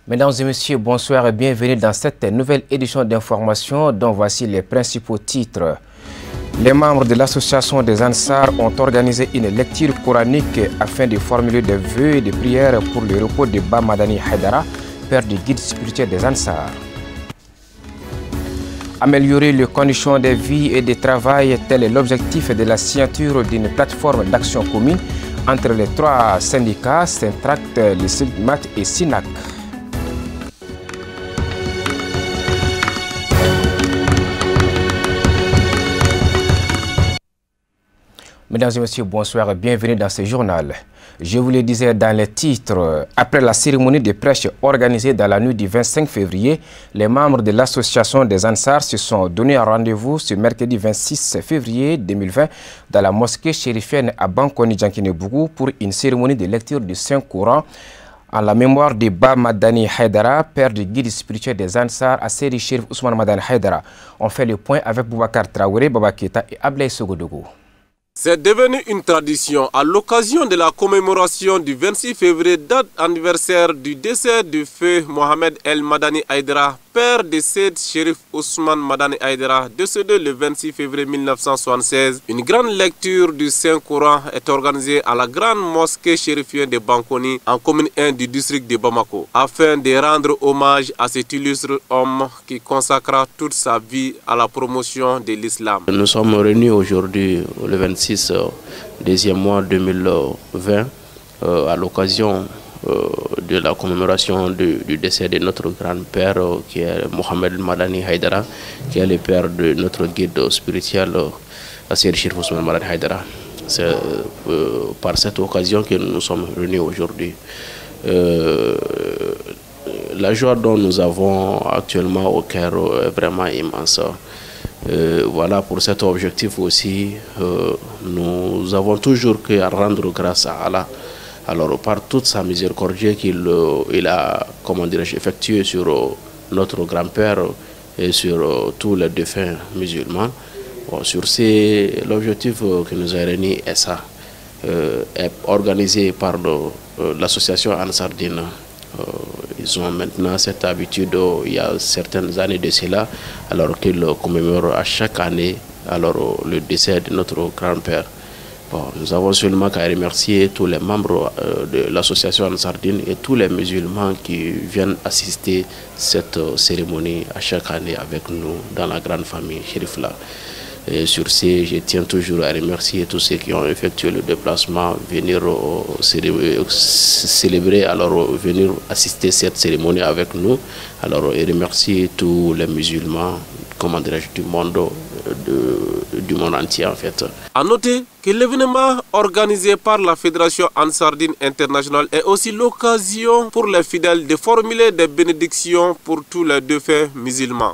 Mesdames et messieurs, bonsoir et bienvenue dans cette nouvelle édition d'information dont voici les principaux titres. Les membres de l'association des Ansar ont organisé une lecture coranique afin de formuler des vœux et des prières pour le repos de Ba Madani Haidara, père du guide spirituel des Ansar. Améliorer les conditions de vie et de travail, tel est l'objectif de la signature d'une plateforme d'action commune entre les trois syndicats, Syntract, le SIGMAT et SINAC. Mesdames et messieurs, bonsoir et bienvenue dans ce journal. Je vous le disais dans les titres, après la cérémonie de prêche organisée dans la nuit du 25 février, les membres de l'association des Ansar se sont donné un rendez-vous ce mercredi 26 février 2020 dans la mosquée chérifienne à Bankoni Djankinebougou pour une cérémonie de lecture du Saint-Coran en la mémoire de Ba Madani Haidara, père du guide spirituel des Ansar à Seri Chérif Ousmane Madani Haidara. On fait le point avec Boubacar Traoré, Baba Keita et Ablaye Sogodougou. C'est devenu une tradition à l'occasion de la commémoration du 26 février, date anniversaire du décès du feu Mohamed El Madani Haidara, père de Seyd Chérif Ousmane Madani Haidara, décédé le 26 février 1976. Une grande lecture du Saint-Coran est organisée à la grande mosquée chérifienne de Bankoni, en commune 1 du district de Bamako, afin de rendre hommage à cet illustre homme qui consacra toute sa vie à la promotion de l'islam. Nous sommes réunis aujourd'hui, le 26 deuxième mois 2020, à l'occasion de la commémoration du décès de notre grand-père qui est Mohamed Madani Haidara, qui est le père de notre guide spirituel Seyd Chérif Ousmane Madani Haidara. C'est par cette occasion que nous sommes réunis aujourd'hui. La joie dont nous avons actuellement au cœur est vraiment immense. Voilà, pour cet objectif aussi, nous avons toujours qu'à rendre grâce à Allah. Alors, par toute sa miséricorde qu'il a, comment dirais-je, effectué sur notre grand-père et sur tous les défunts musulmans. Bon, sur l'objectif que nous a réunis est ça, est organisé par l'association Ansardine. Ils ont maintenant cette habitude, il y a certaines années de cela, alors qu'ils commémorent à chaque année le décès de notre grand-père. Bon, nous avons seulement qu'à remercier tous les membres de l'association Ansardine et tous les musulmans qui viennent assister cette cérémonie à chaque année avec nous dans la grande famille Chérifla. Et sur ce, je tiens toujours à remercier tous ceux qui ont effectué le déplacement, venir célébrer, venir assister cette cérémonie avec nous. Et remercier tous les musulmans, comment dirais-je, du monde entier en fait. A noter que l'événement organisé par la Fédération Ansardine Internationale est aussi l'occasion pour les fidèles de formuler des bénédictions pour tous les défunts musulmans.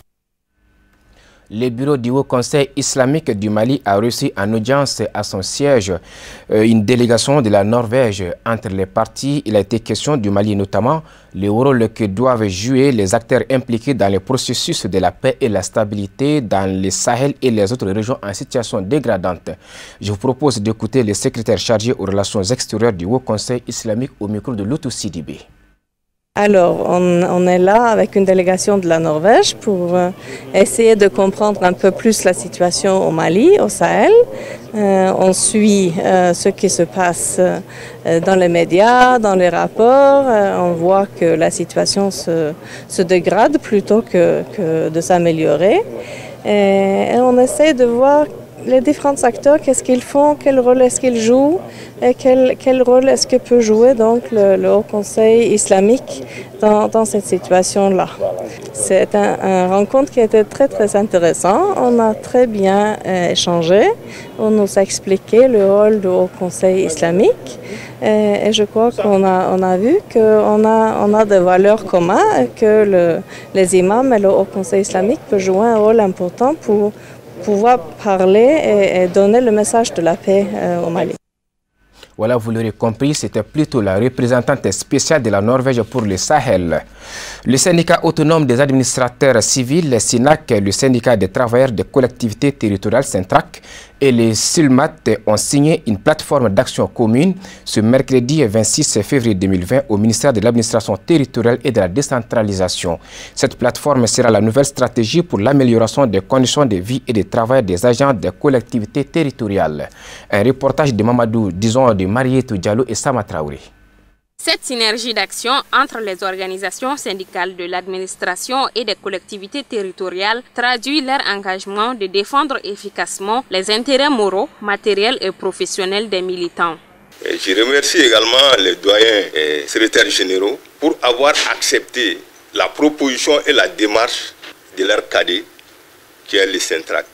Le bureau du Haut Conseil islamique du Mali a reçu en audience à son siège une délégation de la Norvège. Entre les parties, il a été question du Mali, notamment le rôle que doivent jouer les acteurs impliqués dans le processus de la paix et la stabilité dans le Sahel et les autres régions en situation dégradante. Je vous propose d'écouter le secrétaire chargé aux relations extérieures du Haut Conseil islamique au micro de Loutou Sidibé. Alors, on est là avec une délégation de la Norvège pour essayer de comprendre un peu plus la situation au Mali, au Sahel. On suit ce qui se passe dans les médias, dans les rapports. On voit que la situation se dégrade plutôt que de s'améliorer. Et on essaie de voir les différents acteurs, qu'est-ce qu'ils font, quel rôle est-ce qu'ils jouent, et quel rôle est-ce que peut jouer donc le Haut Conseil islamique dans cette situation-là. C'est une rencontre qui a été très très intéressante. On a très bien échangé. On nous a expliqué le rôle du Haut Conseil islamique et je crois qu'on a vu qu'on a des valeurs communes et que les imams et le Haut Conseil islamique peuvent jouer un rôle important pour pouvoir parler et donner le message de la paix au Mali. Voilà, vous l'aurez compris, c'était plutôt la représentante spéciale de la Norvège pour le Sahel. Le syndicat autonome des administrateurs civils, le SINAC, le syndicat des travailleurs des collectivités territoriales Syntrac et les SULMAT ont signé une plateforme d'action commune ce mercredi 26 février 2020 au ministère de l'administration territoriale et de la décentralisation. Cette plateforme sera la nouvelle stratégie pour l'amélioration des conditions de vie et de travail des agents des collectivités territoriales. Un reportage de Mamadou, disons de Marietou Diallo et Sama Traoré. Cette synergie d'action entre les organisations syndicales de l'administration et des collectivités territoriales traduit leur engagement de défendre efficacement les intérêts moraux, matériels et professionnels des militants. Et je remercie également les doyens et secrétaires généraux pour avoir accepté la proposition et la démarche de leur cadet qui est le Syntrac.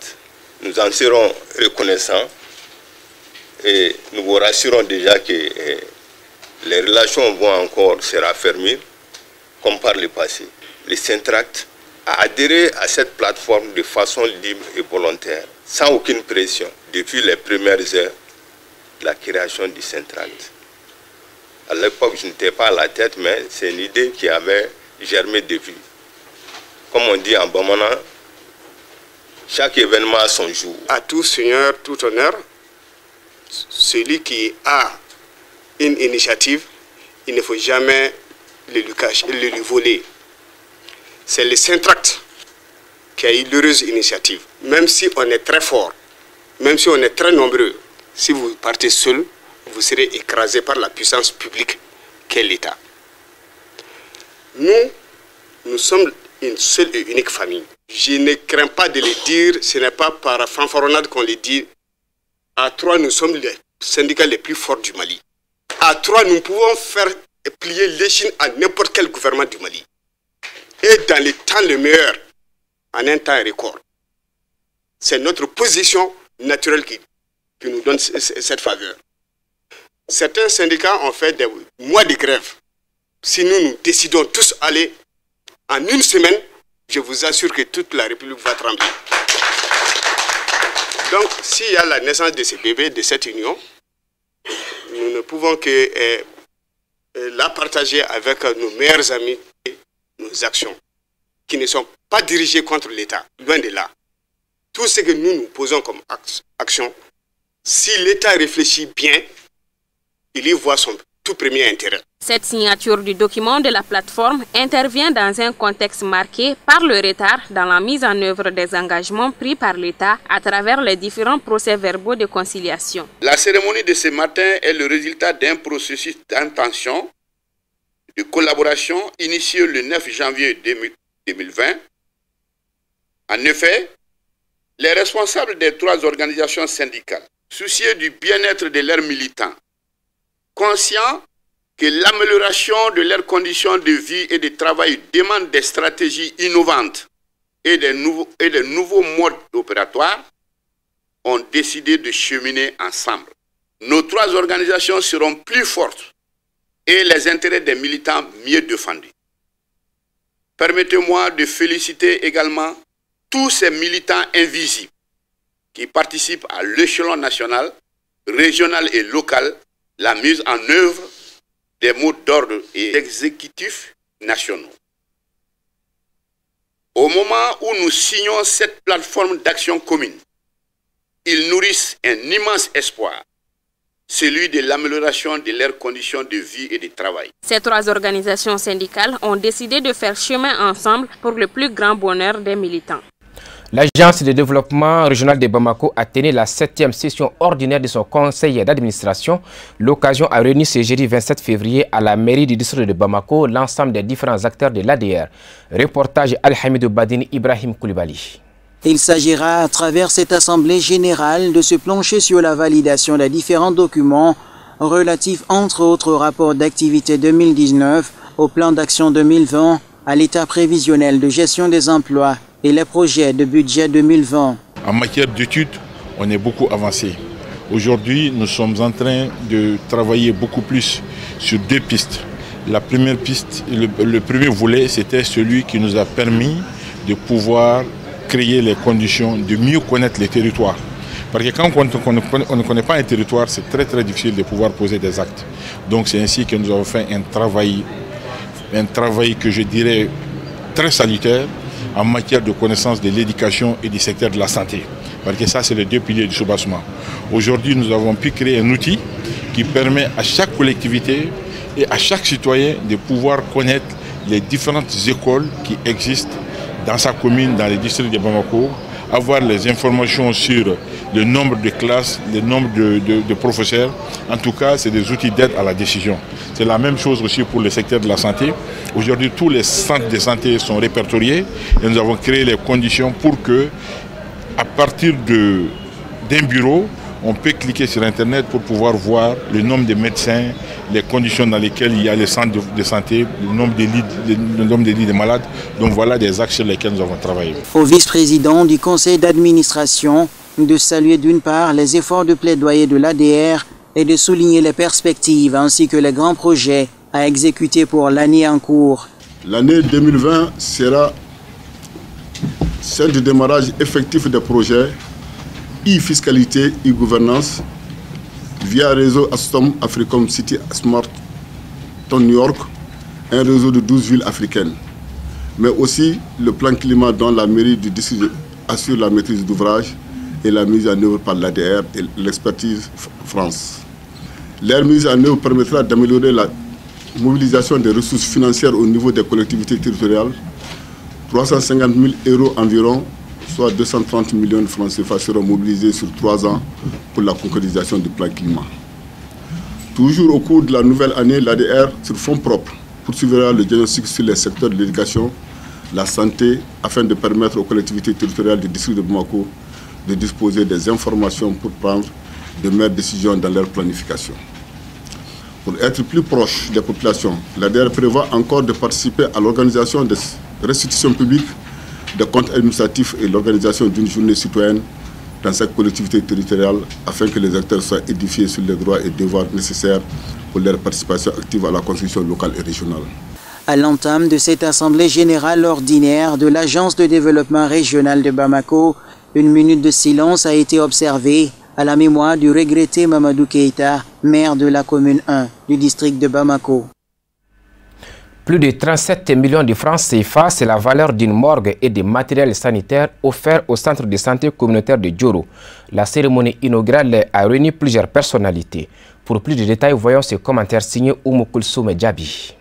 Nous en serons reconnaissants et nous vous rassurons déjà que les relations vont encore se raffermir comme par le passé. Le Syntrac a adhéré à cette plateforme de façon libre et volontaire, sans aucune pression, depuis les premières heures de la création du Syntrac. À l'époque, je n'étais pas à la tête, mais c'est une idée qui avait germé depuis. Comme on dit en Bamana, chaque événement a son jour. À tout seigneur, tout honneur, celui qui a une initiative, il ne faut jamais le lui voler. C'est le Syntrac qui a eu l'heureuse initiative. Même si on est très fort, même si on est très nombreux, si vous partez seul, vous serez écrasé par la puissance publique qu'est l'État. Nous sommes une seule et unique famille. Je ne crains pas de le dire, ce n'est pas par fanfaronnade qu'on le dit. À trois, nous sommes les syndicats les plus forts du Mali. À trois, nous pouvons faire plier l'échine à n'importe quel gouvernement du Mali. Et dans les temps les meilleurs, en un temps record. C'est notre position naturelle qui nous donne cette faveur. Certains syndicats ont fait des mois de grève. Si nous décidons tous aller en une semaine, je vous assure que toute la République va trembler. Donc, s'il y a la naissance de ces bébés, de cette union, nous ne pouvons que la partager avec nos meilleurs amis et nos actions, qui ne sont pas dirigées contre l'État, loin de là. Tout ce que nous posons comme action, si l'État réfléchit bien, il y voit son tout premier intérêt. Cette signature du document de la plateforme intervient dans un contexte marqué par le retard dans la mise en œuvre des engagements pris par l'État à travers les différents procès-verbaux de conciliation. La cérémonie de ce matin est le résultat d'un processus d'intention, de collaboration initié le 9 janvier 2020. En effet, les responsables des trois organisations syndicales, soucieux du bien-être de leurs militants, conscients que l'amélioration de leurs conditions de vie et de travail demande des stratégies innovantes et de nouveaux modes opératoires, ont décidé de cheminer ensemble. Nos trois organisations seront plus fortes et les intérêts des militants mieux défendus. Permettez-moi de féliciter également tous ces militants invisibles qui participent à l'échelon national, régional et local, la mise en œuvre des mots d'ordre et exécutifs nationaux. Au moment où nous signons cette plateforme d'action commune, ils nourrissent un immense espoir, celui de l'amélioration de leurs conditions de vie et de travail. Ces trois organisations syndicales ont décidé de faire chemin ensemble pour le plus grand bonheur des militants. L'Agence de développement régional de Bamako a tenu la 7e session ordinaire de son conseil d'administration. L'occasion a réuni ce jeudi 27 février à la mairie du district de Bamako l'ensemble des différents acteurs de l'ADR. Reportage Al-Hamidou Badini Ibrahim Koulibaly. Il s'agira à travers cette assemblée générale de se plancher sur la validation des différents documents relatifs entre autres au rapport d'activité 2019, au plan d'action 2020, à l'état prévisionnel de gestion des emplois et les projets de budget 2020. En matière d'études, on est beaucoup avancé. Aujourd'hui, nous sommes en train de travailler beaucoup plus sur deux pistes. La première piste, le premier volet, c'était celui qui nous a permis de pouvoir créer les conditions de mieux connaître les territoires. Parce que quand on ne connaît pas un territoire, c'est très très difficile de pouvoir poser des actes. Donc c'est ainsi que nous avons fait un travail que je dirais très salutaire en matière de connaissance de l'éducation et du secteur de la santé. Parce que ça, c'est les deux piliers du soubassement. Aujourd'hui, nous avons pu créer un outil qui permet à chaque collectivité et à chaque citoyen de pouvoir connaître les différentes écoles qui existent dans sa commune, dans les districts de Bamako, avoir les informations sur le nombre de classes, le nombre de professeurs. En tout cas, c'est des outils d'aide à la décision. C'est la même chose aussi pour le secteur de la santé. Aujourd'hui, tous les centres de santé sont répertoriés et nous avons créé les conditions pour que, à partir d'un bureau, on peut cliquer sur Internet pour pouvoir voir le nombre de médecins, les conditions dans lesquelles il y a les centres de santé, le nombre de lits de malades. Donc voilà des axes sur lesquels nous avons travaillé. Au vice-président du conseil d'administration, de saluer d'une part les efforts de plaidoyer de l'ADR et de souligner les perspectives ainsi que les grands projets à exécuter pour l'année en cours. L'année 2020 sera celle du démarrage effectif des projets e-fiscalité, e-gouvernance via réseau Astom Africom City Smart New York, un réseau de 12 villes africaines. Mais aussi le plan climat dont la mairie du district assure la maîtrise d'ouvrage et la mise en œuvre par l'ADR et l'expertise France. Leur mise en œuvre permettra d'améliorer la mobilisation des ressources financières au niveau des collectivités territoriales. 350 000 € environ, soit 230 millions de francs CFA seront mobilisés sur 3 ans pour la concrétisation du plan climat. Toujours au cours de la nouvelle année, l'ADR, sur fonds propres, poursuivra le diagnostic sur les secteurs de l'éducation, la santé, afin de permettre aux collectivités territoriales du district de Bamako de disposer des informations pour prendre de meilleures décisions dans leur planification. Pour être plus proche des populations, l'ADR prévoit encore de participer à l'organisation des restitutions publiques, des comptes administratifs et l'organisation d'une journée citoyenne dans chaque collectivité territoriale afin que les acteurs soient édifiés sur les droits et devoirs nécessaires pour leur participation active à la construction locale et régionale. À l'entame de cette assemblée générale ordinaire de l'Agence de développement régional de Bamako, une minute de silence a été observée à la mémoire du regretté Mamadou Keïta, maire de la commune 1 du district de Bamako. Plus de 37 millions de francs CFA, c'est la valeur d'une morgue et des matériels sanitaires offerts au centre de santé communautaire de Djoro. La cérémonie inaugurale a réuni plusieurs personnalités. Pour plus de détails, voyons ce commentaire signé Oumou Koulsoum Djabi.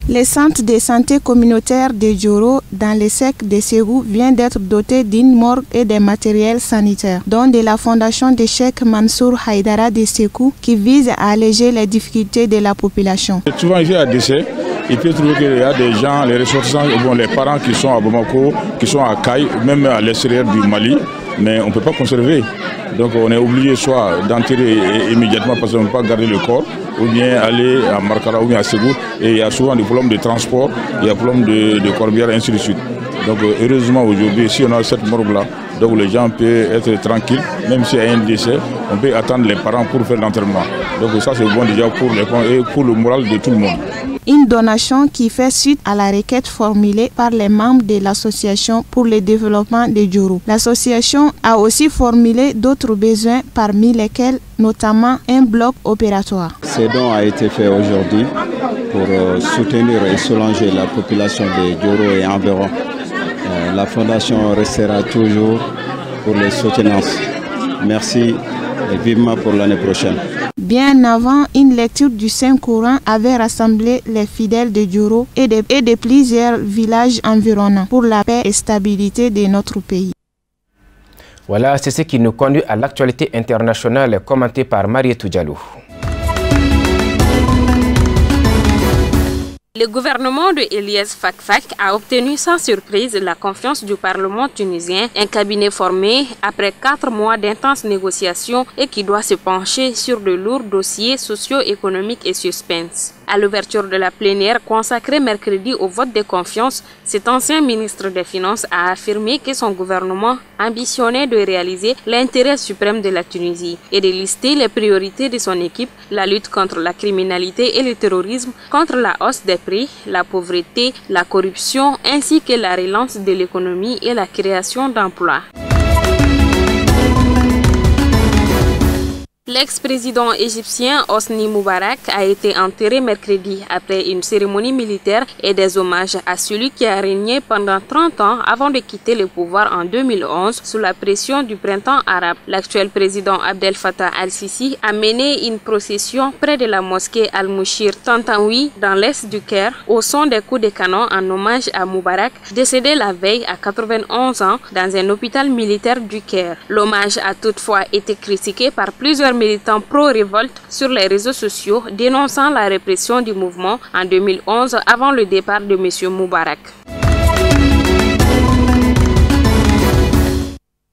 Le centre de santé communautaire de Djoro, dans le sec de Ségou, vient d'être doté d'une morgue et des matériels sanitaires, dont de la fondation de Cheikh Mansour Haïdara de Sékou, qui vise à alléger les difficultés de la population. Souvent ici à décès, il peut trouver qu'il y a des gens, les ressortissants, les parents qui sont à Bamako, qui sont à Kaï, même à l'extérieur du Mali, mais on ne peut pas conserver. Donc on est obligé soit d'enterrer immédiatement parce qu'on ne peut pas garder le corps, ou bien aller à Markara ou bien à Ségou. Et il y a souvent des problèmes de transport, il y a des problèmes de corbière, ainsi de suite. Donc heureusement aujourd'hui, si on a cette morgue-là, donc les gens peuvent être tranquilles, même s'il y a un décès, on peut attendre les parents pour faire l'enterrement. Donc ça c'est bon déjà pour les parents et pour le moral de tout le monde. Une donation qui fait suite à la requête formulée par les membres de l'association pour le développement de Djoro. L'association a aussi formulé d'autres besoins, parmi lesquels notamment un bloc opératoire. Ce don a été fait aujourd'hui pour soutenir et soulager la population de Djoro et environ. La fondation restera toujours pour les soutenances. Merci et vivement pour l'année prochaine. Bien avant, une lecture du Saint-Coran avait rassemblé les fidèles de Djoro et de plusieurs villages environnants pour la paix et stabilité de notre pays. Voilà, c'est ce qui nous conduit à l'actualité internationale commentée par Marietou Diallo. Le gouvernement de Elias Fakfak a obtenu sans surprise la confiance du Parlement tunisien, un cabinet formé après 4 mois d'intenses négociations et qui doit se pencher sur de lourds dossiers socio-économiques et suspens. À l'ouverture de la plénière consacrée mercredi au vote de confiance, cet ancien ministre des Finances a affirmé que son gouvernement ambitionnait de réaliser l'intérêt suprême de la Tunisie et de lister les priorités de son équipe, la lutte contre la criminalité et le terrorisme, contre la hausse des prix, la pauvreté, la corruption ainsi que la relance de l'économie et la création d'emplois. L'ex-président égyptien Hosni Moubarak a été enterré mercredi après une cérémonie militaire et des hommages à celui qui a régné pendant 30 ans avant de quitter le pouvoir en 2011 sous la pression du printemps arabe. L'actuel président Abdel Fattah al-Sisi a mené une procession près de la mosquée Al-Mouchir Tantaoui dans l'est du Caire au son des coups de canon en hommage à Moubarak, décédé la veille à 91 ans dans un hôpital militaire du Caire. L'hommage a toutefois été critiqué par plusieurs militants pro-révolte sur les réseaux sociaux dénonçant la répression du mouvement en 2011 avant le départ de M. Moubarak.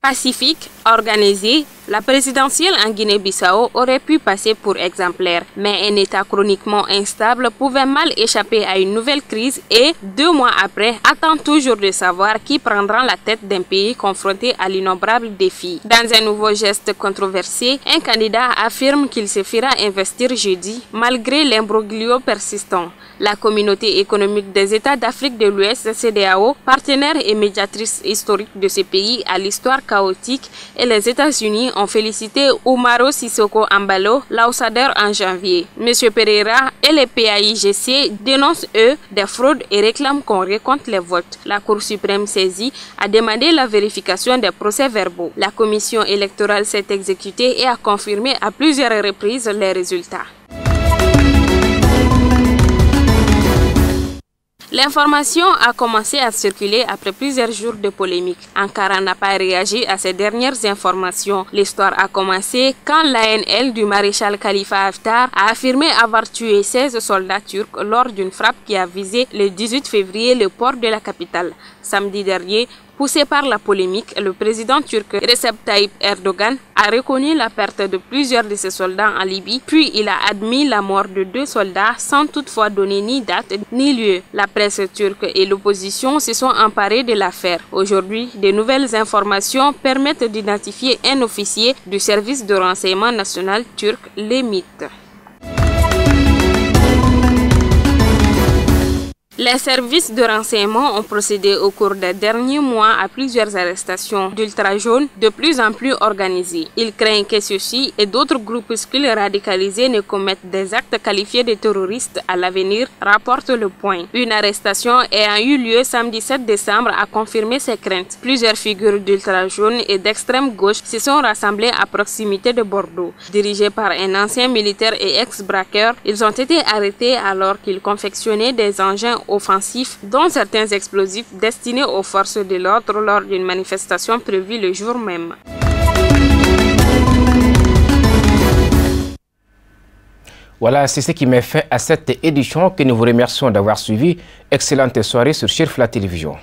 Pacifique, organisée, la présidentielle en Guinée-Bissau aurait pu passer pour exemplaire, mais un État chroniquement instable pouvait mal échapper à une nouvelle crise et, 2 mois après, attend toujours de savoir qui prendra la tête d'un pays confronté à l'innombrable défi. Dans un nouveau geste controversé, un candidat affirme qu'il se fera investir jeudi, malgré l'imbroglio persistant. La communauté économique des États d'Afrique de l'Ouest, CEDEAO, partenaire et médiatrice historique de ce pays à l'histoire chaotique, et les États-Unis ont félicité Umaro Sissoko Embalo, l'ambassadeur en janvier. M. Pereira et les PAIGC dénoncent, eux, des fraudes et réclament qu'on récompte les votes. La Cour suprême saisie a demandé la vérification des procès-verbaux. La commission électorale s'est exécutée et a confirmé à plusieurs reprises les résultats. L'information a commencé à circuler après plusieurs jours de polémique. Ankara n'a pas réagi à ces dernières informations. L'histoire a commencé quand l'ANL du maréchal Khalifa Haftar a affirmé avoir tué 16 soldats turcs lors d'une frappe qui a visé le 18 février le port de la capitale. Samedi dernier, poussé par la polémique, le président turc Recep Tayyip Erdogan a reconnu la perte de plusieurs de ses soldats en Libye, puis il a admis la mort de 2 soldats sans toutefois donner ni date ni lieu. La presse turque et l'opposition se sont emparés de l'affaire. Aujourd'hui, de nouvelles informations permettent d'identifier un officier du service de renseignement national turc, l'EMIT. Les services de renseignement ont procédé au cours des derniers mois à plusieurs arrestations d'ultra-jaunes de plus en plus organisées. Ils craignent que ceux-ci et d'autres groupuscules radicalisés ne commettent des actes qualifiés de terroristes à l'avenir, rapporte Le Point. Une arrestation ayant eu lieu samedi 7 décembre a confirmé ces craintes. Plusieurs figures d'ultra-jaunes et d'extrême gauche se sont rassemblées à proximité de Bordeaux. Dirigés par un ancien militaire et ex-braqueur, ils ont été arrêtés alors qu'ils confectionnaient des engins offensifs, dont certains explosifs destinés aux forces de l'ordre lors d'une manifestation prévue le jour même. Voilà, c'est ce qui met fin à cette édition que nous vous remercions d'avoir suivi. Excellente soirée sur Chirf la télévision.